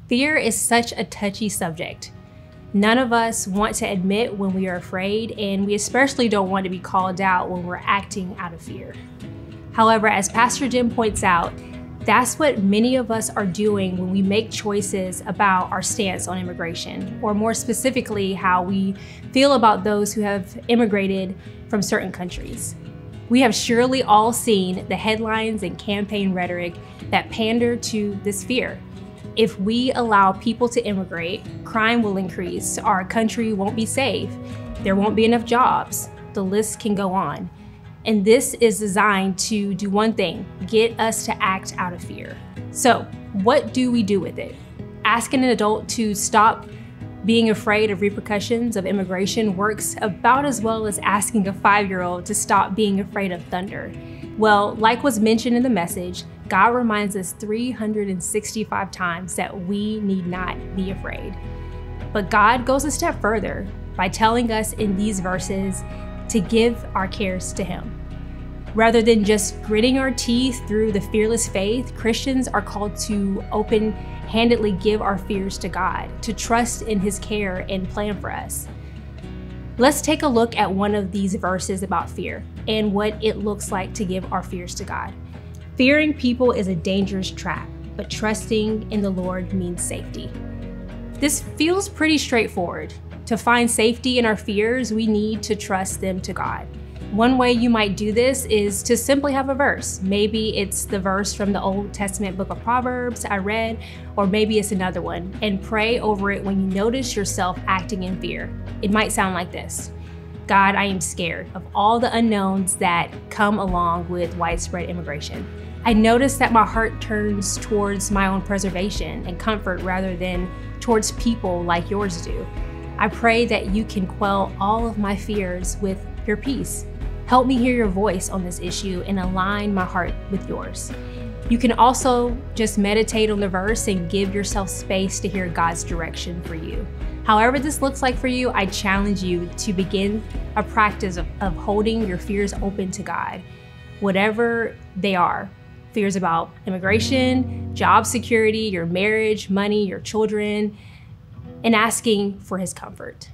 Fear is such a touchy subject. None of us want to admit when we are afraid, and we especially don't want to be called out when we're acting out of fear. However, as Pastor Jim points out, that's what many of us are doing when we make choices about our stance on immigration, or more specifically, how we feel about those who have immigrated from certain countries. We have surely all seen the headlines and campaign rhetoric that pander to this fear. If we allow people to immigrate, crime will increase, our country won't be safe, there won't be enough jobs, the list can go on. And this is designed to do one thing, get us to act out of fear. So what do we do with it? Asking an adult to stop being afraid of repercussions of immigration works about as well as asking a 5-year-old to stop being afraid of thunder. Well, like was mentioned in the message, God reminds us 365 times that we need not be afraid. But God goes a step further by telling us in these verses to give our cares to Him. Rather than just gritting our teeth through the fearless faith, Christians are called to open-handedly give our fears to God, to trust in His care and plan for us. Let's take a look at one of these verses about fear and what it looks like to give our fears to God. Fearing people is a dangerous trap, but trusting in the Lord means safety. This feels pretty straightforward. To find safety in our fears, we need to trust them to God. One way you might do this is to simply have a verse. Maybe it's the verse from the Old Testament book of Proverbs I read, or maybe it's another one, and pray over it when you notice yourself acting in fear. It might sound like this: God, I am scared of all the unknowns that come along with widespread immigration. I notice that my heart turns towards my own preservation and comfort rather than towards people like yours do. I pray that you can quell all of my fears with your peace. Help me hear your voice on this issue and align my heart with yours. You can also just meditate on the verse and give yourself space to hear God's direction for you. However this looks like for you, I challenge you to begin a practice of holding your fears open to God, whatever they are. Fears about immigration, job security, your marriage, money, your children, and asking for His comfort.